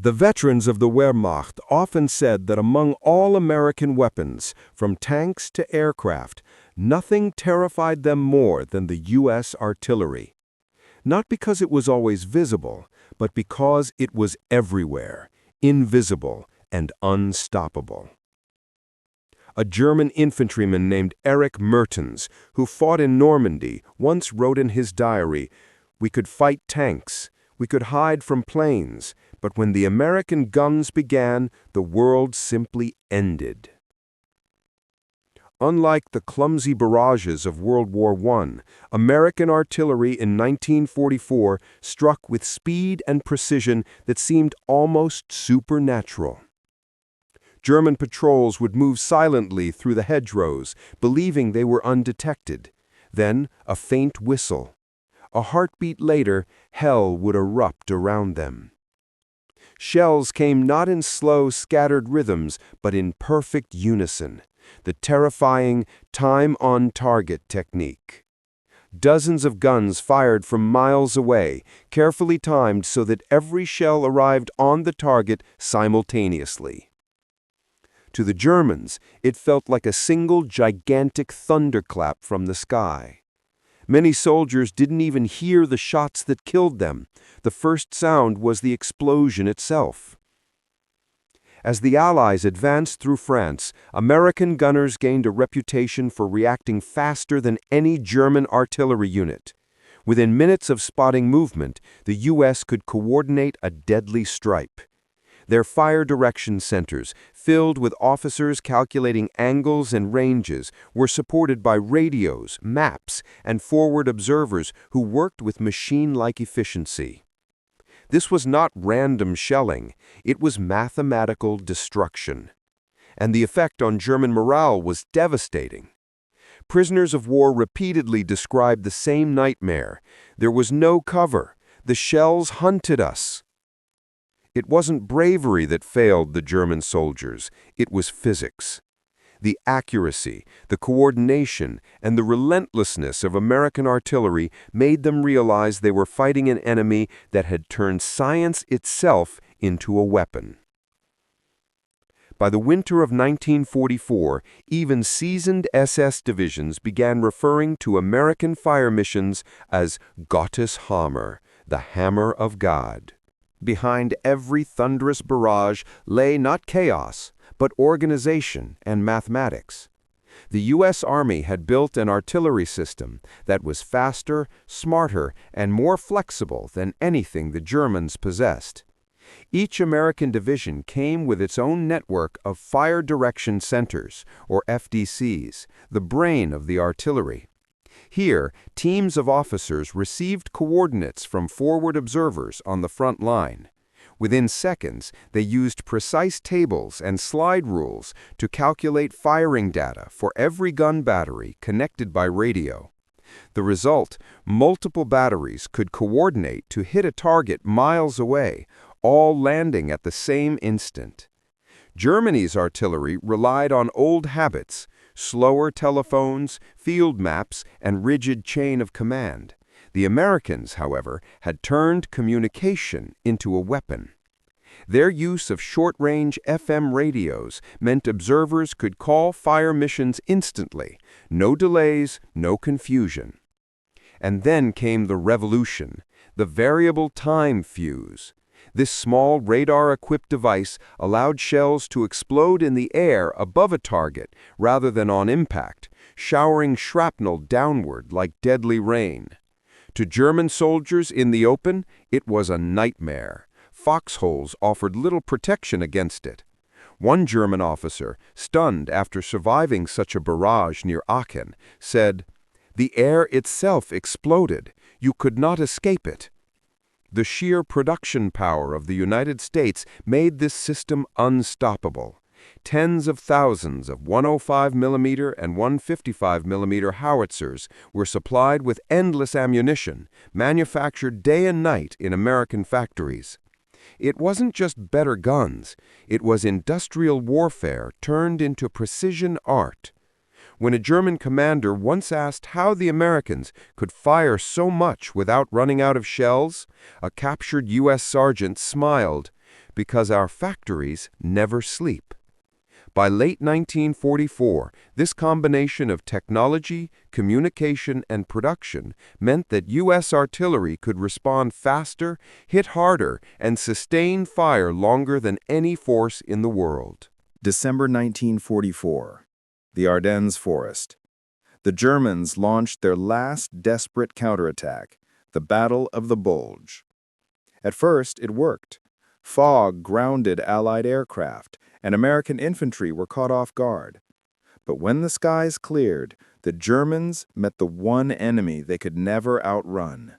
The veterans of the Wehrmacht often said that among all American weapons, from tanks to aircraft, nothing terrified them more than the U.S. artillery. Not because it was always visible, but because it was everywhere, invisible and unstoppable. A German infantryman named Erich Mertens, who fought in Normandy, once wrote in his diary, "We could fight tanks, we could hide from planes, but when the American guns began, the world simply ended." Unlike the clumsy barrages of World War I, American artillery in 1944 struck with speed and precision that seemed almost supernatural. German patrols would move silently through the hedgerows, believing they were undetected. Then, a faint whistle. A heartbeat later, hell would erupt around them. Shells came not in slow, scattered rhythms, but in perfect unison. The terrifying time-on-target technique. Dozens of guns fired from miles away, carefully timed so that every shell arrived on the target simultaneously. To the Germans, it felt like a single gigantic thunderclap from the sky. Many soldiers didn't even hear the shots that killed them. The first sound was the explosion itself. As the Allies advanced through France, American gunners gained a reputation for reacting faster than any German artillery unit. Within minutes of spotting movement, the U.S. could coordinate a deadly strike. Their fire direction centers, filled with officers calculating angles and ranges, were supported by radios, maps, and forward observers who worked with machine-like efficiency. This was not random shelling, it was mathematical destruction. And the effect on German morale was devastating. Prisoners of war repeatedly described the same nightmare. There was no cover. The shells hunted us. It wasn't bravery that failed the German soldiers, it was physics. The accuracy, the coordination, and the relentlessness of American artillery made them realize they were fighting an enemy that had turned science itself into a weapon. By the winter of 1944, even seasoned SS divisions began referring to American fire missions as Gottes Hammer, the hammer of God. Behind every thunderous barrage lay not chaos, but organization and mathematics. The U.S. Army had built an artillery system that was faster, smarter, and more flexible than anything the Germans possessed. Each American division came with its own network of fire direction centers, or FDCs, the brain of the artillery. Here, teams of officers received coordinates from forward observers on the front line. Within seconds, they used precise tables and slide rules to calculate firing data for every gun battery connected by radio. The result, multiple batteries could coordinate to hit a target miles away, all landing at the same instant. Germany's artillery relied on old habits, slower telephones, field maps, and rigid chain of command. The Americans, however, had turned communication into a weapon. Their use of short-range FM radios meant observers could call fire missions instantly, no delays, no confusion. And then came the revolution, the variable time fuse. This small radar-equipped device allowed shells to explode in the air above a target rather than on impact, showering shrapnel downward like deadly rain. To German soldiers in the open, it was a nightmare. Foxholes offered little protection against it. One German officer, stunned after surviving such a barrage near Aachen, said, "The air itself exploded. You could not escape it." The sheer production power of the United States made this system unstoppable. Tens of thousands of 105mm and 155mm howitzers were supplied with endless ammunition, manufactured day and night in American factories. It wasn't just better guns, it was industrial warfare turned into precision art. When a German commander once asked how the Americans could fire so much without running out of shells, a captured U.S. sergeant smiled, Because our factories never sleep. By late 1944, this combination of technology, communication, and production meant that U.S. artillery could respond faster, hit harder, and sustain fire longer than any force in the world. December 1944. The Ardennes forest. The Germans launched their last desperate counterattack, the Battle of the Bulge. At first, it worked. Fog grounded Allied aircraft, and American infantry were caught off guard. But when the skies cleared, the Germans met the one enemy they could never outrun: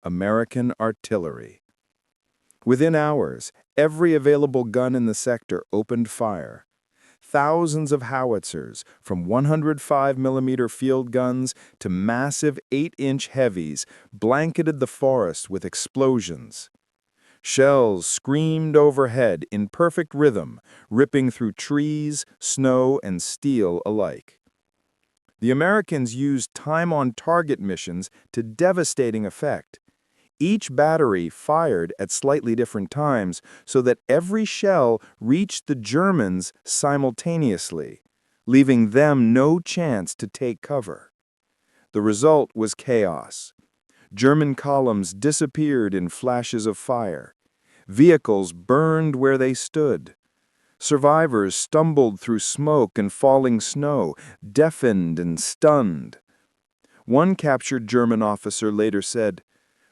American artillery. Within hours, every available gun in the sector opened fire. Thousands of howitzers, from 105mm field guns to massive 8-inch heavies, blanketed the forest with explosions. Shells screamed overhead in perfect rhythm, ripping through trees, snow, and steel alike. The Americans used time-on-target missions to devastating effect. Each battery fired at slightly different times so that every shell reached the Germans simultaneously, leaving them no chance to take cover. The result was chaos. German columns disappeared in flashes of fire. Vehicles burned where they stood. Survivors stumbled through smoke and falling snow, deafened and stunned. One captured German officer later said,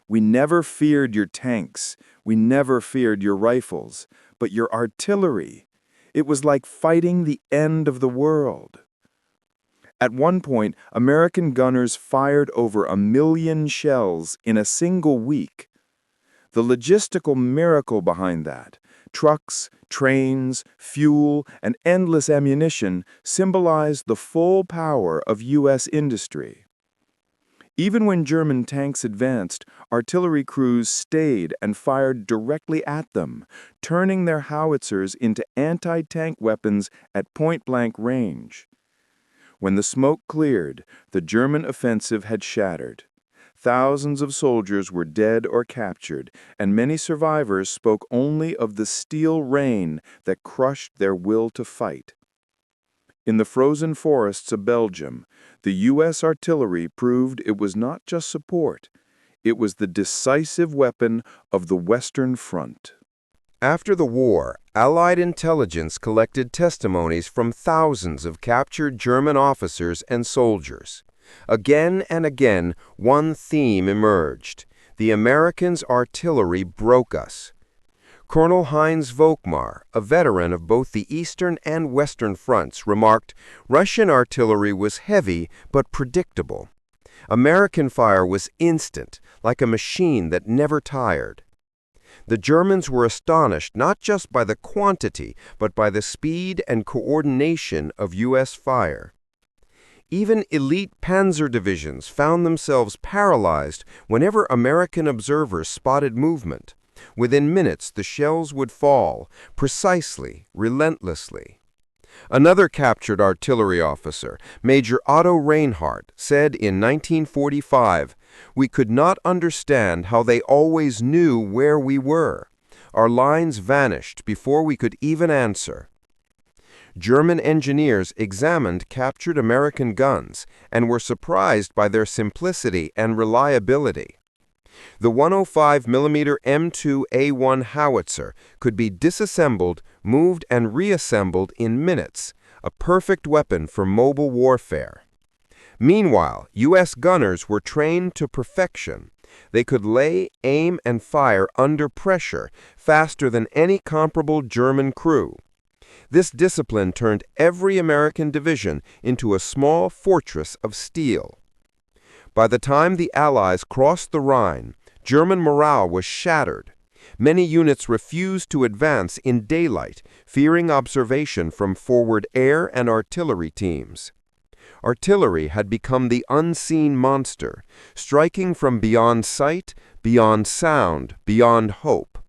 "We never feared your tanks, we never feared your rifles, but your artillery. It was like fighting the end of the world." At one point, American gunners fired over 1 million shells in a single week. The logistical miracle behind that, trucks, trains, fuel, and endless ammunition, symbolized the full power of U.S. industry. Even when German tanks advanced, artillery crews stayed and fired directly at them, turning their howitzers into anti-tank weapons at point-blank range. When the smoke cleared, the German offensive had shattered. Thousands of soldiers were dead or captured, and many survivors spoke only of the steel rain that crushed their will to fight. In the frozen forests of Belgium, the U.S. artillery proved it was not just support, it was the decisive weapon of the Western Front. After the war, Allied intelligence collected testimonies from thousands of captured German officers and soldiers. Again and again, one theme emerged: the Americans' artillery broke us. Colonel Heinz Volkmar, a veteran of both the Eastern and Western fronts, remarked, "Russian artillery was heavy but predictable. American fire was instant, like a machine that never tired." The Germans were astonished not just by the quantity, but by the speed and coordination of U.S. fire. Even elite panzer divisions found themselves paralyzed whenever American observers spotted movement. Within minutes, the shells would fall, precisely, relentlessly. Another captured artillery officer, Major Otto Reinhardt, said in 1945, "We could not understand how they always knew where we were. Our lines vanished before we could even answer." German engineers examined captured American guns and were surprised by their simplicity and reliability. The 105mm M2A1 howitzer could be disassembled, moved, and reassembled in minutes, a perfect weapon for mobile warfare. Meanwhile, U.S. gunners were trained to perfection. They could lay, aim, and fire under pressure faster than any comparable German crew. This discipline turned every American division into a small fortress of steel. By the time the Allies crossed the Rhine, German morale was shattered. Many units refused to advance in daylight, fearing observation from forward air and artillery teams. Artillery had become the unseen monster, striking from beyond sight, beyond sound, beyond hope.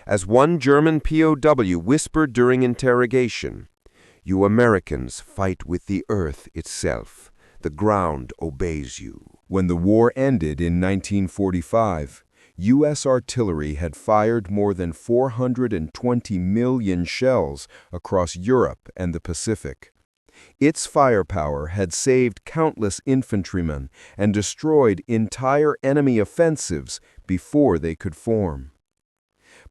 As one German POW whispered during interrogation, "You Americans fight with the earth itself. The ground obeys you." When the war ended in 1945, U.S. artillery had fired more than 420 million shells across Europe and the Pacific. Its firepower had saved countless infantrymen and destroyed entire enemy offensives before they could form.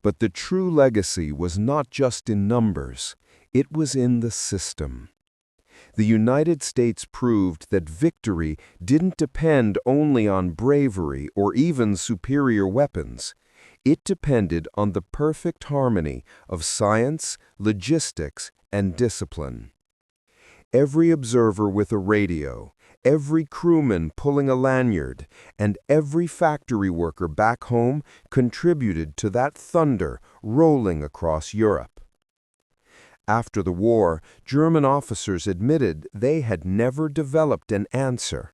But the true legacy was not just in numbers, it was in the system. The United States proved that victory didn't depend only on bravery or even superior weapons. It depended on the perfect harmony of science, logistics, and discipline. Every observer with a radio, every crewman pulling a lanyard, and every factory worker back home contributed to that thunder rolling across Europe. After the war, German officers admitted they had never developed an answer.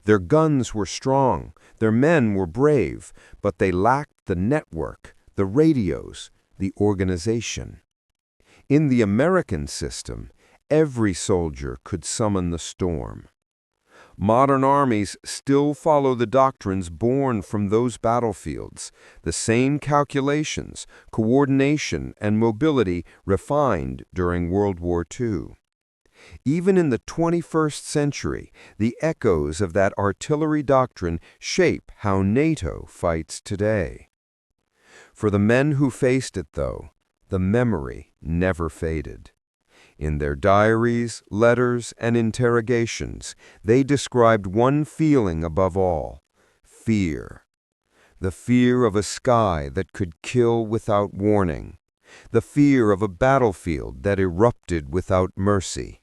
Their guns were strong, their men were brave, but they lacked the network, the radios, the organization. In the American system, every soldier could summon the storm. Modern armies still follow the doctrines born from those battlefields, the same calculations, coordination, and mobility refined during World War II. Even in the 21st century, the echoes of that artillery doctrine shape how NATO fights today. For the men who faced it, though, the memory never faded. In their diaries, letters, and interrogations, they described one feeling above all: fear. The fear of a sky that could kill without warning. The fear of a battlefield that erupted without mercy.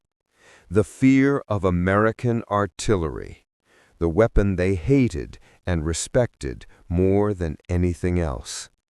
The fear of American artillery, the weapon they hated and respected more than anything else.